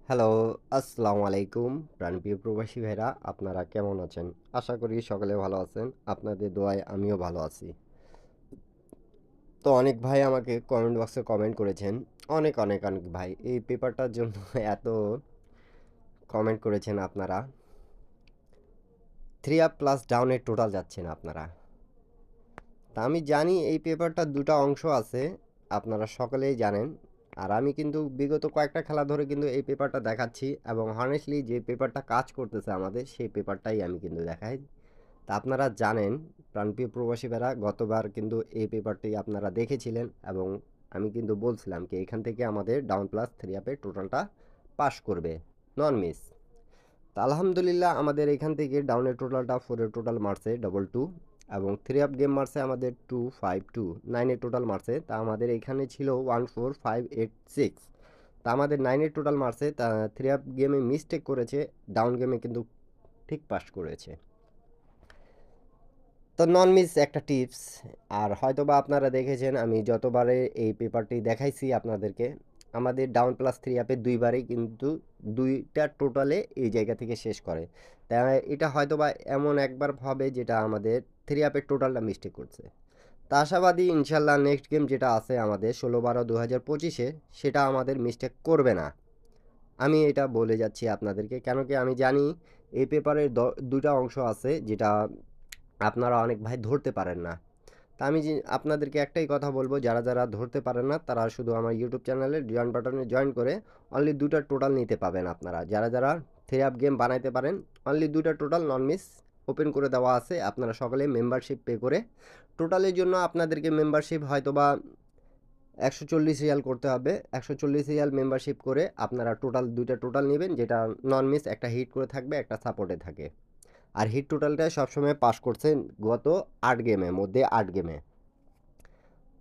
Hello, আসসালামু আলাইকুম প্রাণপ্রিয় প্রবাসী ভাইরা, আপনারা কেমন আছেন? আশা করি সকলে ভালো আছেন। আপনাদের দোয়ায় আমিও ভালো আছি। তো অনেক ভাই আমাকে কমেন্ট বক্সে কমেন্ট করেছেন। অনেক ভাই এই পেপারটার জন্য এত কমেন্ট করেছেন আপনারা। 3 আপ প্লাস ডাউনের টোটাল যাচ্ছেন আপনারা। তা আমি জানি এই পেপারটার ২ টা অংশ আছে। আপনারা সকলেই জানেন। আর আমি কিন্তু বিগত কয়েকটা খেলা ধরে কিন্তু এই পেপারটা দেখাচ্ছি এবং হনেস্টলি যে পেপারটা কাজ করতেছে আমাদের সেই পেপারটাই আমি কিন্তু দেখাই। তা আপনারা জানেন প্রাণপ্রিয় প্রবাসী ভাইরা গতবার কিন্তু এই পেপারটি আপনারা দেখেছিলেন এবং আমি কিন্তু বলছিলাম কি এখান থেকে আমাদের ডাউন প্লাস 3 আপের টোটালটা পাস করবে নন মিস। তা আলহামদুলিল্লাহ আমাদের এখান থেকে ডাউনের টোটালটা 4 এর টোটাল মারছে 22 এবং 3 আপ গেম মারছে আমাদের 252 9 এর টোটাল মারছে। তা আমাদের এখানে ছিল 14586। তা আমাদের 9 এর টোটাল মারছে। তা 3 আপ গেমে মিস্টেক করেছে, ডাউন গেমে কিন্তু ঠিক পাস করেছে। তো নন মিস একটা টিপস। আর হয়তোবা আপনারা দেখেছেন আমি যতবারে এই পেপারটি দেখাইছি আপনাদেরকে, আমাদের ডাউন প্লাস 3 অ্যাপে ২ বারেই কিন্তু ২ টা টোটালে এই জায়গা থেকে শেষ করে। তাই এটা হয়তোবা এমন একবার হবে যেটা আমাদের 3 অ্যাপের টোটালটা মিস্টেক করছে। তা আশাবাদী ইনশাল্লাহ নেক্সট গেম যেটা আছে আমাদের ১৬/১২/২০২৫-এ সেটা আমাদের মিস্টেক করবে না। আমি এটা বলে যাচ্ছি আপনাদেরকে, কেন কি আমি জানি এই পেপারের ২ টা অংশ আছে যেটা আপনারা অনেক ভাই ধরতে পারেন না। তা আমি আপনাদেরকে একটাই কথা বলবো, যারা ধরতে পারেন না তারা শুধু আমার ইউটিউব চ্যানেলে জয়েন বাটনে জয়েন করে অনলি ২ টা টোটাল নিতে পাবেন আপনারা। যারা 3 আপ গেম বানাইতে পারেন অনলি ২ টা টোটাল নন মিস ওপেন করে দেওয়া আছে। আপনারা সকলে মেম্বারশিপ পে করে টোটালের জন্য আপনাদেরকে মেম্বারশিপ হয়তোবা ১৪০ রিয়াল করতে হবে। ১৪০ রিয়াল মেম্বারশিপ করে আপনারা টোটাল ২ টা টোটাল নিবেন, যেটা নন মিস একটা হিট করে থাকবে, একটা সাপোর্টে থাকে। আর হিট টোটালটা সবসময় পাস করছেন গত ৮ গেমের মধ্যে ৮ গেমে।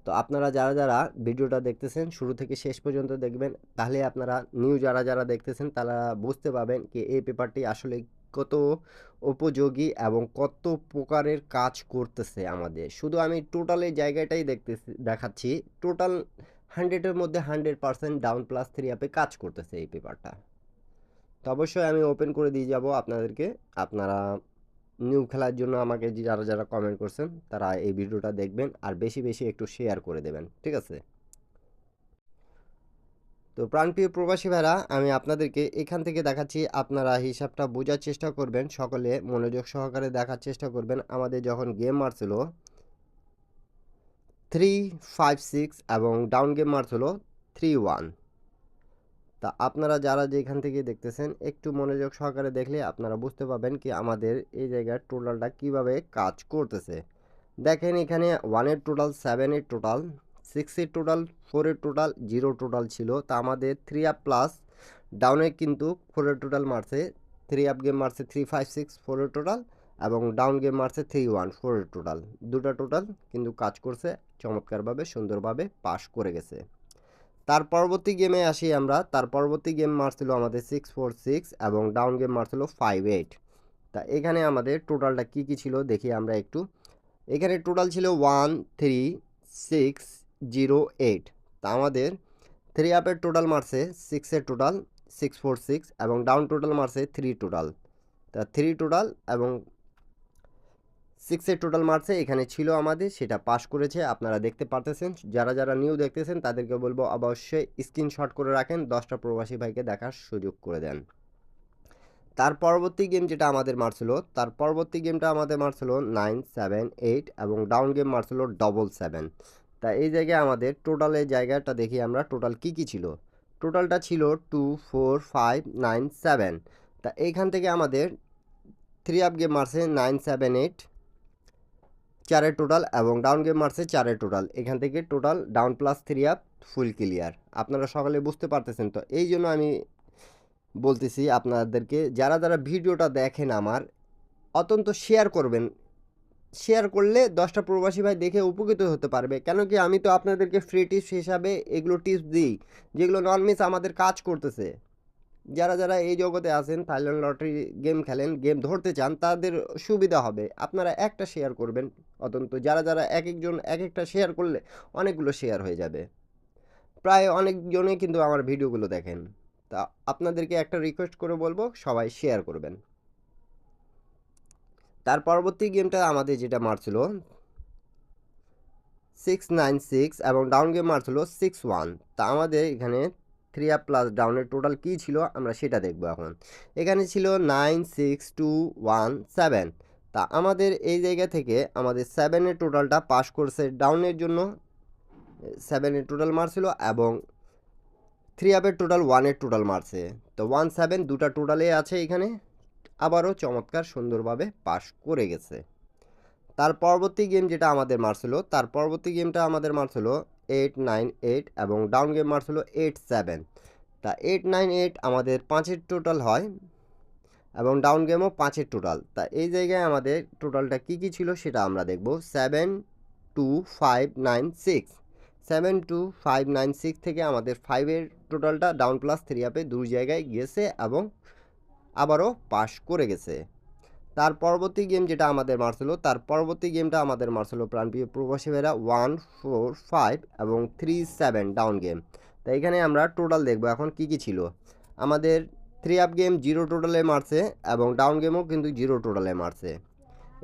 তো আপনারা যারা ভিডিওটা দেখতেছেন শুরু থেকে শেষ পর্যন্ত দেখবেন, তাহলে আপনারা নিউ যারা দেখতেছেন তারা বুঝতে পারবেন কি এই পেপারটি আসলে কত উপযোগী এবং কত প্রকারের কাজ করতেছে আমাদের। শুধু আমি টোটালের জায়গাটাই দেখাচ্ছি। টোটাল 100-এর মধ্যে 100% ডাউন প্লাস 3 অ্যাপে কাজ করতেছে এই পেপারটা। তো অবশ্যই আমি ওপেন করে দিয়ে যাব আপনাদেরকে। আপনারা নিউ খেলার জন্য আমাকে যারা কমেন্ট করছেন তারা এই ভিডিওটা দেখবেন আর বেশি একটু শেয়ার করে দেবেন, ঠিক আছে? তো প্রাণপ্রিয় প্রবাসী ভাইরা, আমি আপনাদেরকে এখান থেকে দেখাচ্ছি, আপনারা হিসাবটা বোঝার চেষ্টা করবেন, সকলে মনোযোগ সহকারে দেখার চেষ্টা করবেন। আমাদের যখন গেম মারছিল 356 এবং ডাউন গেম মারছিল 31। তা আপনারা যারা যেখান থেকে দেখতেছেন একটু মনোযোগ সহকারে দেখলে আপনারা বুঝতে পারবেন কি আমাদের এই জায়গার টোটালটা কিভাবে কাজ করতেছে। দেখেন এখানে 1 এর টোটাল, 7 এর টোটাল, 6 এর টোটাল, 4 এর টোটাল, 0 টোটাল ছিল। তা আমাদের 3 আপ প্লাস ডাউনে কিন্তু 4 এর টোটাল মারছে। 3 আপ গেম মারছে 356 4 এর টোটাল এবং ডাউন গেম মারছে 31 4 এর টোটাল। দুটা টোটাল কিন্তু কাজ করছে চমৎকারভাবে, সুন্দরভাবে পাস করে গেছে। তার পরবর্তী গেমে আসি আমরা। তার পরবর্তী গেম মারছিল আমাদের 646 এবং ডাউন গেম মারছিল 58। তা এখানে আমাদের টোটালটা কি ছিল দেখি আমরা একটু। এখানে টোটাল ছিল 13608। তা আমাদের 3 আপের টোটাল মারছে 6 এর টোটাল 646 এবং ডাউন টোটাল মারছে 3 টোটাল। তা 3 টোটাল এবং 6 এর টোটাল মারছে এখানে ছিল আমাদের, সেটা পাস করেছে আপনারা দেখতে পারতেছেন। যারা নিউ দেখতেছেন তাদেরকে বলবো অবশ্যই স্ক্রিনশট করে রাখেন, 10টা প্রবাসী ভাইকে দেখার সুযোগ করে দেন। তার পরবর্তী গেম যেটা আমাদের মারছিল, তার পরবর্তী গেমটা আমাদের মারছিল 978 এবং ডাউন গেম মারছিল 777। তা এই জায়গায় আমাদের টোটালের জায়গাটা দেখি আমরা টোটাল কি ছিল। টোটালটা ছিল 24597। তা এইখান থেকে আমাদের 3 আপ গেম মারছে 978 4 টোটাল এবং ডাউন গেম মারছে 4 টোটাল। এখান থেকে টোটাল ডাউন প্লাস 3 আপ ফুল ক্লিয়ার। আপনারা সকালে বুঝতে পারতেছেন। তো এই জন্য আমি বলতেছি আপনাদেরকে, যারা ভিডিওটা দেখেন আমার অত্যন্ত শেয়ার করবেন। শেয়ার করলে 10টা প্রবাসী ভাই দেখে উপকৃত হতে পারবে। কেন কি আমি তো আপনাদেরকে ফ্রি টিপস হিসাবে এগুলো টিপস দিই যেগুলো নন মিস আমাদের কাজ করতেছে। যারা এই জগতে আছেন, থাইল্যান্ড লটারি গেম খেলেন, গেম ধরতে চান, তাদের সুবিধা হবে। আপনারা একটা শেয়ার করবেন। অত্যন্ত যারা এক একজন এক একটা শেয়ার করলে অনেকগুলো শেয়ার হয়ে যাবে। প্রায় অনেকজনেই কিন্তু আমার ভিডিওগুলো দেখেন। তা আপনাদেরকে একটা রিকোয়েস্ট করে বলবো, সবাই শেয়ার করবেন। তার পরবর্তী গেমটা আমাদের যেটা মারছিল 696 এবং ডাউন গেম মারছিল 61। তা আমাদের এখানে 3 প্লাস ডাউনের টোটাল কী ছিল আমরা সেটা দেখব এখন। এখানে ছিল 96217। তা আমাদের এই জায়গা থেকে আমাদের 7-এর টোটালটা পাস করছে, ডাউনের জন্য 7-এর টোটাল মারছিল এবং 3 টোটাল 1-এর টোটাল মারছে। তো 17 দুটা টোটালে আছে এখানে, আবারও চমৎকার সুন্দরভাবে পাস করে গেছে। তার পরবর্তী গেম যেটা আমাদের মারছিল, তার পরবর্তী গেমটা আমাদের মারছিল 898 এবং ডাউন গেম মারছিল 87। তা 898 আমাদের 5-এর টোটাল হয় এবং ডাউন গেমও 5-এর টোটাল। তা এই জায়গায় আমাদের টোটালটা কী কী ছিল সেটা আমরা দেখব। 72596, 72596 থেকে আমাদের 5-এর টোটালটা ডাউন প্লাস 3 দুই জায়গায় গেছে এবং আবারও পাস করে গেছে। তার পরবর্তী গেম যেটা আমাদের মারছিল, তার পরবর্তী গেমটা আমাদের মারছিল প্রাণপ্রিয় প্রবাসী ভাইরা 145 এবং 37 ডাউন গেম। তাই এখানে আমরা টোটাল দেখব এখন কি কি ছিল। আমাদের 3 গেম 0 টোটালে মারছে এবং ডাউন গেমও কিন্তু 0 টোটালে মারছে।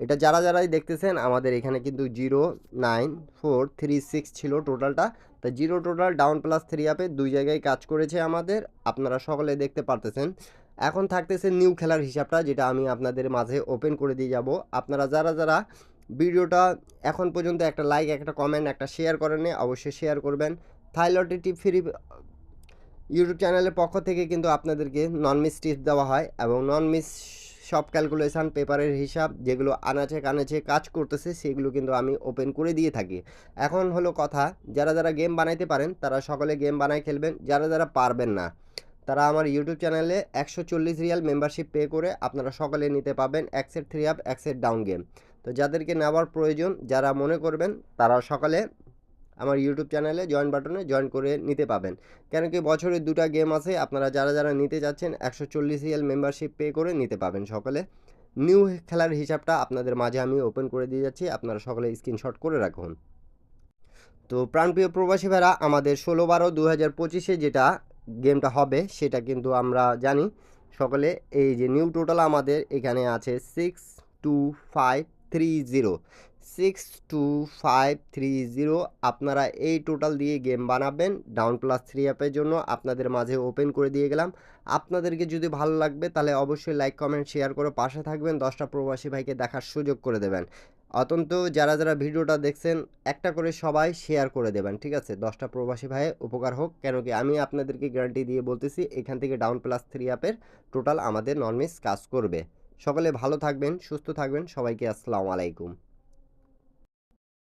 এটা যারাই দেখতেছেন আমাদের এখানে কিন্তু 09436 ছিল টোটালটা। তা 0 টোটাল ডাউন প্লাস 3 দুই জায়গায় কাজ করেছে আমাদের, আপনারা সকলে দেখতে পারতেছেন। এখন থাকতেছে নিউ খেলার হিসাবটা, যেটা আমি আপনাদের মাঝে ওপেন করে দিয়ে যাব। আপনারা যারা ভিডিওটা এখন পর্যন্ত একটা লাইক, একটা কমেন্ট, একটা শেয়ার করেননি, অবশ্যই শেয়ার করবেন। থাইলটি টিপ ফ্রি ইউটিউব চ্যানেলের পক্ষ থেকে কিন্তু আপনাদেরকে নন মিস টিপস দেওয়া হয় এবং নন মিস সব ক্যালকুলেশান পেপারের হিসাব যেগুলো আনাচে কানাচে কাজ করতেছে সেগুলো কিন্তু আমি ওপেন করে দিয়ে থাকি। এখন হলো কথা, যারা গেম বানাইতে পারেন তারা সকলে গেম বানায় খেলবেন, যারা পারবেন না তারা আমার ইউটিউব চ্যানেলে 140 রিয়াল মেম্বারশিপ পে করে আপনারা সকলে নিতে পাবেন এক্সের 3 এক্সের ডাউন গেম। তো যাদেরকে নেওয়ার প্রয়োজন, যারা মনে করবেন তারা সকালে আমার ইউটিউব চ্যানেলে জয়েন বাটনে জয়েন করে নিতে পাবেন। কেন কি বছরে 2টা গেম আছে, আপনারা যারা নিতে যাচ্ছেন 140 রিয়াল মেম্বারশিপ পে করে নিতে পাবেন সকলে। নিউ খেলার হিসাবটা আপনাদের মাঝে আমি ওপেন করে দিয়ে যাচ্ছি, আপনারা সকলে স্ক্রিনশট করে রাখুন। তো প্রাণপ্রিয় প্রবাসী ভাইরা, আমাদের 16/12/2025 যেটা গেমটা হবে সেটা কিন্তু আমরা জানি সকলে। এই যে নিউ টোটাল আমাদের এখানে আছে 62530, 62530। আপনারা এই টোটাল দিয়ে গেম বানাবেন ডাউন প্লাস 3 জন্য, আপনাদের মাঝে ওপেন করে দিয়ে গেলাম। আপনাদেরকে যদি ভালো লাগবে তাহলে অবশ্যই লাইক কমেন্ট শেয়ার করে পাশে থাকবেন, 10টা প্রবাসী ভাইকে দেখার সুযোগ করে দেবেন। অত্যন্ত যারা ভিডিওটা দেখছেন একটা করে সবাই শেয়ার করে দেবেন, ঠিক আছে? 10টা প্রবাসী ভাইয়ের উপকার হোক। কেন কি আমি আপনাদেরকে গ্যারান্টি দিয়ে বলতেছি এখান থেকে ডাউন প্লাস 3 টোটাল আমাদের নন মিস কাজ করবে। সকলে ভালো থাকবেন, সুস্থ থাকবেন, সবাইকে আসসালামু আলাইকুম।